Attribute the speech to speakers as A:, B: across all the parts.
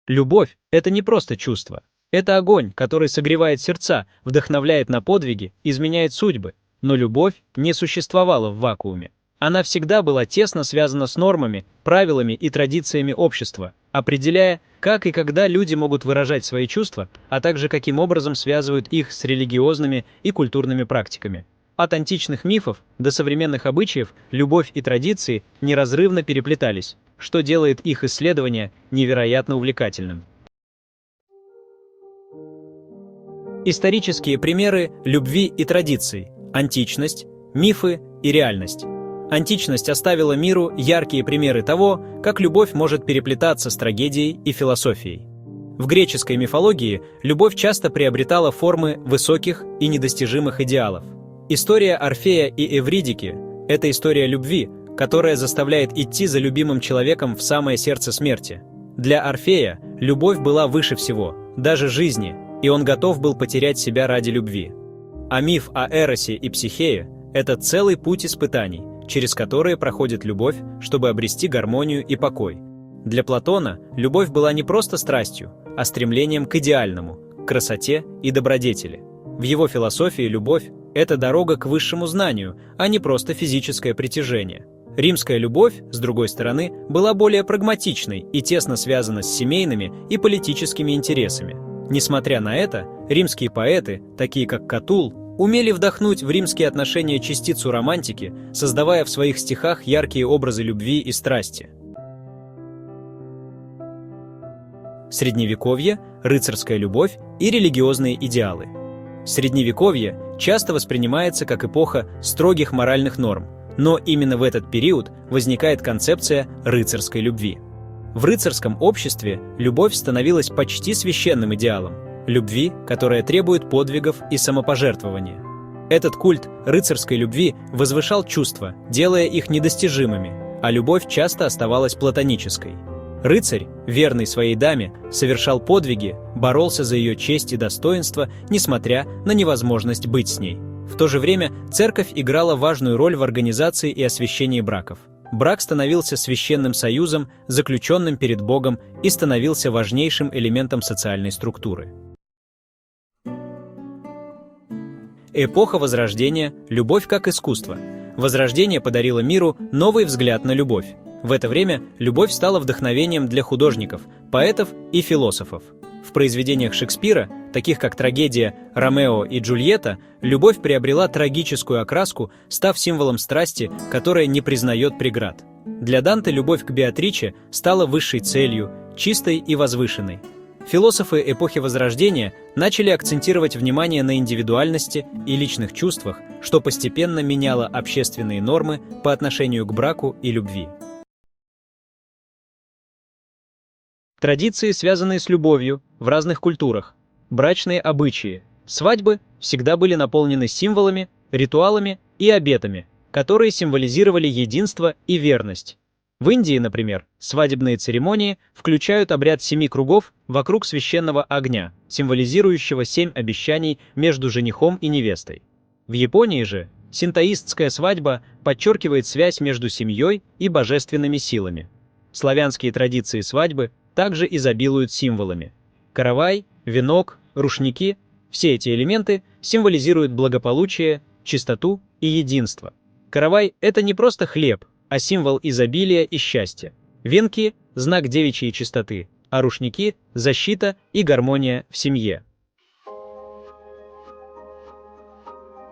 A: Любовь– это не просто чувство. Это огонь, который согревает сердца, вдохновляет на подвиги, изменяет судьбы. Но любовь не существовала в вакууме. Она всегда была тесно связана с нормами, правилами и традициями общества, определяя, как и когда люди могут выражать свои чувства, а также каким образом связывают их с религиозными и культурными практиками. От античных мифов до современных обычаев любовь и традиции неразрывно переплетались, что делает их исследование невероятно увлекательным. Исторические примеры любви и традиций, античность, мифы и реальность. Античность оставила миру яркие примеры того, как любовь может переплетаться с трагедией и философией. В греческой мифологии любовь часто приобретала формы высоких и недостижимых идеалов. История Орфея и Эвридики – это история любви, которая заставляет идти за любимым человеком в самое сердце смерти. Для Орфея любовь была выше всего, даже жизни, и он готов был потерять себя ради любви. А миф о Эросе и Психее – это целый путь испытаний, через которые проходит любовь, чтобы обрести гармонию и покой. Для Платона любовь была не просто страстью, а стремлением к идеальному, к красоте и добродетели. В его философии любовь – это дорога к высшему знанию, а не просто физическое притяжение. Римская любовь, с другой стороны, была более прагматичной и тесно связана с семейными и политическими интересами. Несмотря на это, римские поэты, такие как Катул, умели вдохнуть в римские отношения частицу романтики, создавая в своих стихах яркие образы любви и страсти. Средневековье, рыцарская любовь и религиозные идеалы. Средневековье часто воспринимается как эпоха строгих моральных норм, но именно в этот период возникает концепция рыцарской любви. В рыцарском обществе любовь становилась почти священным идеалом, любви, которая требует подвигов и самопожертвования. Этот культ рыцарской любви возвышал чувства, делая их недостижимыми, а любовь часто оставалась платонической. Рыцарь, верный своей даме, совершал подвиги, боролся за ее честь и достоинство, несмотря на невозможность быть с ней. В то же время церковь играла важную роль в организации и освящении браков. Брак становился священным союзом, заключенным перед Богом, и становился важнейшим элементом социальной структуры. Эпоха Возрождения – любовь как искусство. Возрождение подарило миру новый взгляд на любовь. В это время любовь стала вдохновением для художников, поэтов и философов. В произведениях Шекспира, таких как трагедия «Ромео и Джульетта», любовь приобрела трагическую окраску, став символом страсти, которая не признает преград. Для Данте любовь к Беатриче стала высшей целью, чистой и возвышенной. Философы эпохи Возрождения начали акцентировать внимание на индивидуальности и личных чувствах, что постепенно меняло общественные нормы по отношению к браку и любви. Традиции, связанные с любовью в разных культурах, брачные обычаи, свадьбы всегда были наполнены символами, ритуалами и обетами, которые символизировали единство и верность. В Индии, например, свадебные церемонии включают обряд 7 кругов вокруг священного огня, символизирующего 7 обещаний между женихом и невестой. В Японии же синтоистская свадьба подчеркивает связь между семьей и божественными силами. Славянские традиции свадьбы также изобилуют символами. Каравай, венок, рушники – все эти элементы символизируют благополучие, чистоту и единство. Каравай – это не просто хлеб, а символ изобилия и счастья. Венки – знак девичьей чистоты, а рушники – защита и гармония в семье.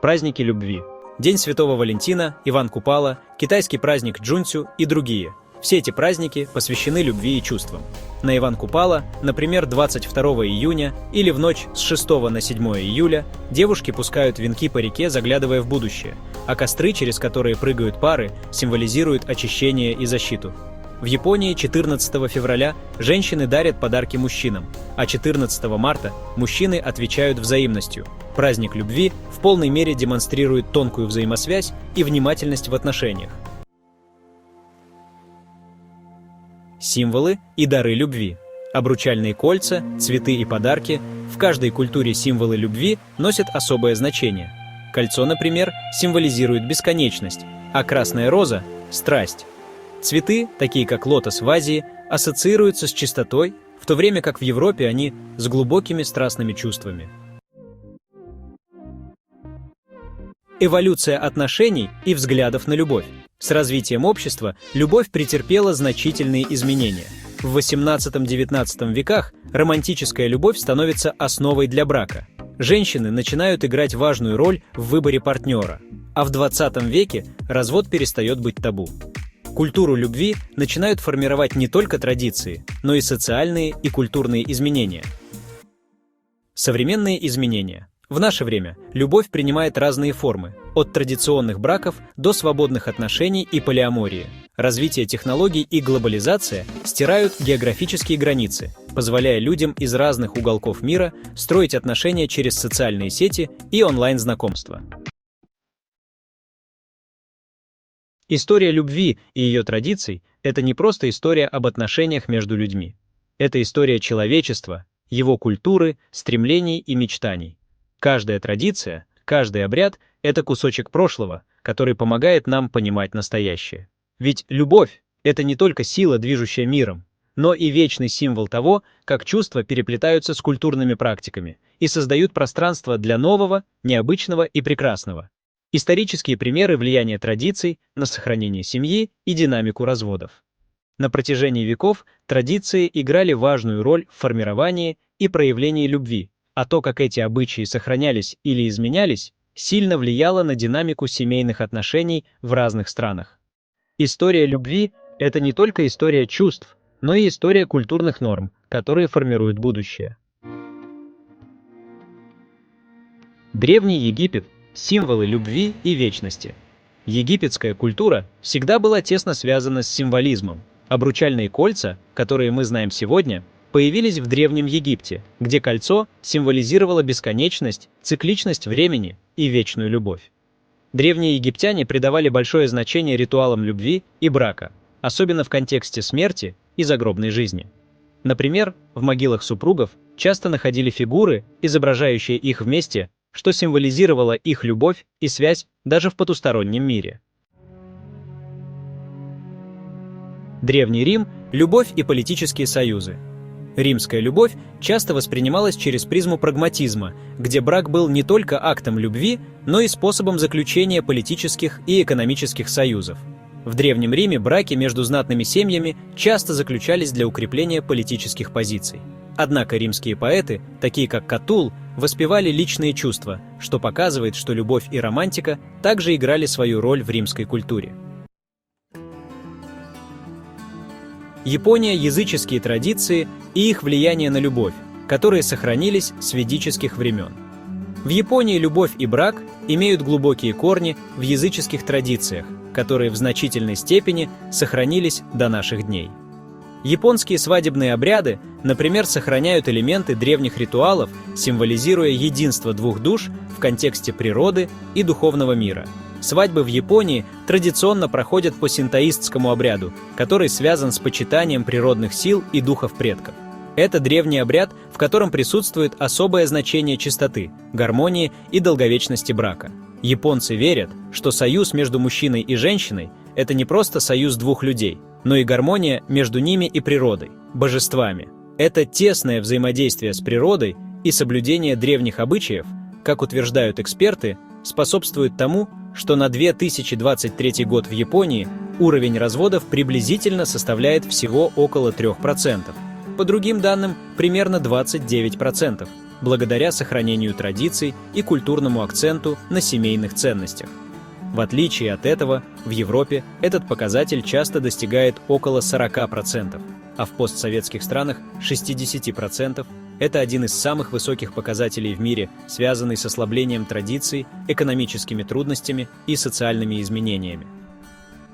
A: Праздники любви. День Святого Валентина, Иван Купала, китайский праздник Джунцю и другие. Все эти праздники посвящены любви и чувствам. На Иван Купала, например, 22 июня или в ночь с 6 на 7 июля девушки пускают венки по реке, заглядывая в будущее, а костры, через которые прыгают пары, символизируют очищение и защиту. В Японии 14 февраля женщины дарят подарки мужчинам, а 14 марта мужчины отвечают взаимностью. Праздник любви в полной мере демонстрирует тонкую взаимосвязь и внимательность в отношениях. Символы и дары любви. Обручальные кольца, цветы и подарки. В каждой культуре символы любви носят особое значение. Кольцо, например, символизирует бесконечность, а красная роза – страсть. Цветы, такие как лотос в Азии, ассоциируются с чистотой, в то время как в Европе они с глубокими страстными чувствами. Эволюция отношений и взглядов на любовь. С развитием общества любовь претерпела значительные изменения. В XVIII-XIX веках романтическая любовь становится основой для брака. Женщины начинают играть важную роль в выборе партнера, а в XX веке развод перестает быть табу. Культуру любви начинают формировать не только традиции, но и социальные и культурные изменения. Современные изменения. В наше время любовь принимает разные формы, от традиционных браков до свободных отношений и полиамории. Развитие технологий и глобализация стирают географические границы, позволяя людям из разных уголков мира строить отношения через социальные сети и онлайн-знакомства. История любви и ее традиций – это не просто история об отношениях между людьми. Это история человечества, его культуры, стремлений и мечтаний. Каждая традиция, каждый обряд – это кусочек прошлого, который помогает нам понимать настоящее. Ведь любовь – это не только сила, движущая миром, но и вечный символ того, как чувства переплетаются с культурными практиками и создают пространство для нового, необычного и прекрасного. Исторические примеры влияния традиций на сохранение семьи и динамику разводов. На протяжении веков традиции играли важную роль в формировании и проявлении любви, а то, как эти обычаи сохранялись или изменялись, сильно влияло на динамику семейных отношений в разных странах. История любви – это не только история чувств, но и история культурных норм, которые формируют будущее. Древний Египет – символы любви и вечности. Египетская культура всегда была тесно связана с символизмом. Обручальные кольца, которые мы знаем сегодня, появились в Древнем Египте, где кольцо символизировало бесконечность, цикличность времени и вечную любовь. Древние египтяне придавали большое значение ритуалам любви и брака, особенно в контексте смерти и загробной жизни. Например, в могилах супругов часто находили фигуры, изображающие их вместе, что символизировало их любовь и связь даже в потустороннем мире. Древний Рим – любовь и политические союзы. Римская любовь часто воспринималась через призму прагматизма, где брак был не только актом любви, но и способом заключения политических и экономических союзов. В Древнем Риме браки между знатными семьями часто заключались для укрепления политических позиций. Однако римские поэты, такие как Катулл, воспевали личные чувства, что показывает, что любовь и романтика также играли свою роль в римской культуре. Япония – языческие традиции и их влияние на любовь, которые сохранились с ведических времен. В Японии любовь и брак имеют глубокие корни в языческих традициях, которые в значительной степени сохранились до наших дней. Японские свадебные обряды, например, сохраняют элементы древних ритуалов, символизируя единство двух душ в контексте природы и духовного мира. Свадьбы в Японии традиционно проходят по синтоистскому обряду, который связан с почитанием природных сил и духов предков. Это древний обряд, в котором присутствует особое значение чистоты, гармонии и долговечности брака. Японцы верят, что союз между мужчиной и женщиной – это не просто союз двух людей, но и гармония между ними и природой, божествами. Это тесное взаимодействие с природой и соблюдение древних обычаев, как утверждают эксперты, способствует тому, что на 2023 год в Японии уровень разводов приблизительно составляет всего около 3%. По другим данным, примерно 29%, благодаря сохранению традиций и культурному акценту на семейных ценностях. В отличие от этого, в Европе этот показатель часто достигает около 40%, а в постсоветских странах 60%. Это один из самых высоких показателей в мире, связанный с ослаблением традиций, экономическими трудностями и социальными изменениями.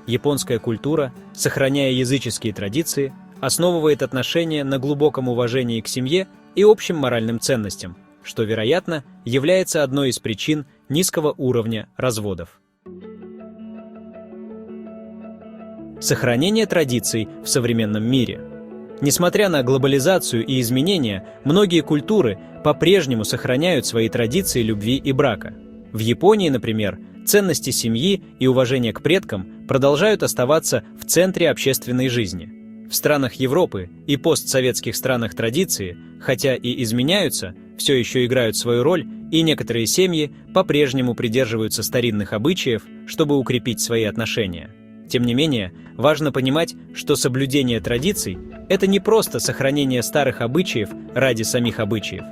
A: Японская культура, сохраняя языческие традиции, основывает отношения на глубоком уважении к семье и общим моральным ценностям, что, вероятно, является одной из причин низкого уровня разводов. Сохранение традиций в современном мире. Несмотря на глобализацию и изменения, многие культуры по-прежнему сохраняют свои традиции любви и брака. В Японии, например, ценности семьи и уважение к предкам продолжают оставаться в центре общественной жизни. В странах Европы и постсоветских странах традиции, хотя и изменяются, все еще играют свою роль, и некоторые семьи по-прежнему придерживаются старинных обычаев, чтобы укрепить свои отношения. Тем не менее, важно понимать, что соблюдение традиций – это не просто сохранение старых обычаев ради самих обычаев.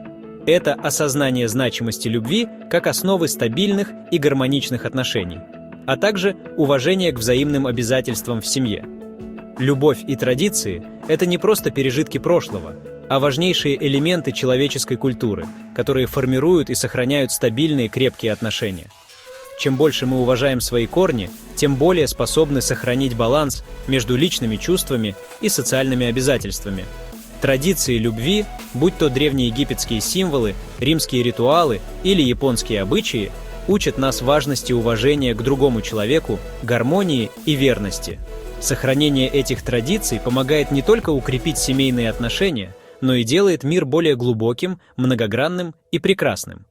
A: Это осознание значимости любви как основы стабильных и гармоничных отношений, а также уважение к взаимным обязательствам в семье. Любовь и традиции – это не просто пережитки прошлого, а важнейшие элементы человеческой культуры, которые формируют и сохраняют стабильные крепкие отношения. Чем больше мы уважаем свои корни, тем более способны сохранить баланс между личными чувствами и социальными обязательствами. Традиции любви, будь то древнеегипетские символы, римские ритуалы или японские обычаи, учат нас важности уважения к другому человеку, гармонии и верности. Сохранение этих традиций помогает не только укрепить семейные отношения, но и делает мир более глубоким, многогранным и прекрасным.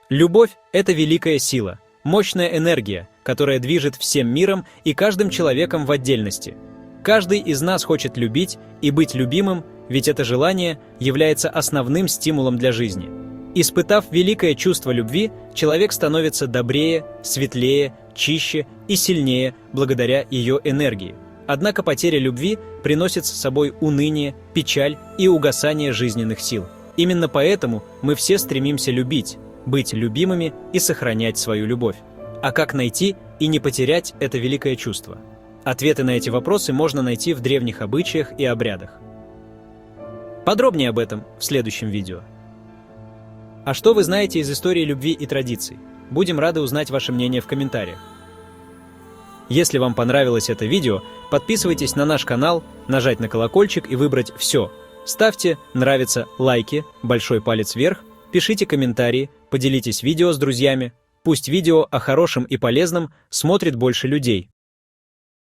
A: Любовь – это великая сила, мощная энергия, которая движет всем миром и каждым человеком в отдельности. Каждый из нас хочет любить и быть любимым, ведь это желание является основным стимулом для жизни. Испытав великое чувство любви, человек становится добрее, светлее, чище и сильнее благодаря ее энергии. Однако потеря любви приносит с собой уныние, печаль и угасание жизненных сил. Именно поэтому мы все стремимся любить, быть любимыми и сохранять свою любовь. А как найти и не потерять это великое чувство? Ответы на эти вопросы можно найти в древних обычаях и обрядах. Подробнее об этом в следующем видео. А что вы знаете из истории любви и традиций? Будем рады узнать ваше мнение в комментариях. Если вам понравилось это видео, подписывайтесь на наш канал, нажать на колокольчик и выбрать «Все». Ставьте «Нравится», лайки, большой палец вверх, пишите комментарии, поделитесь видео с друзьями. Пусть видео о хорошем и полезном смотрит больше людей.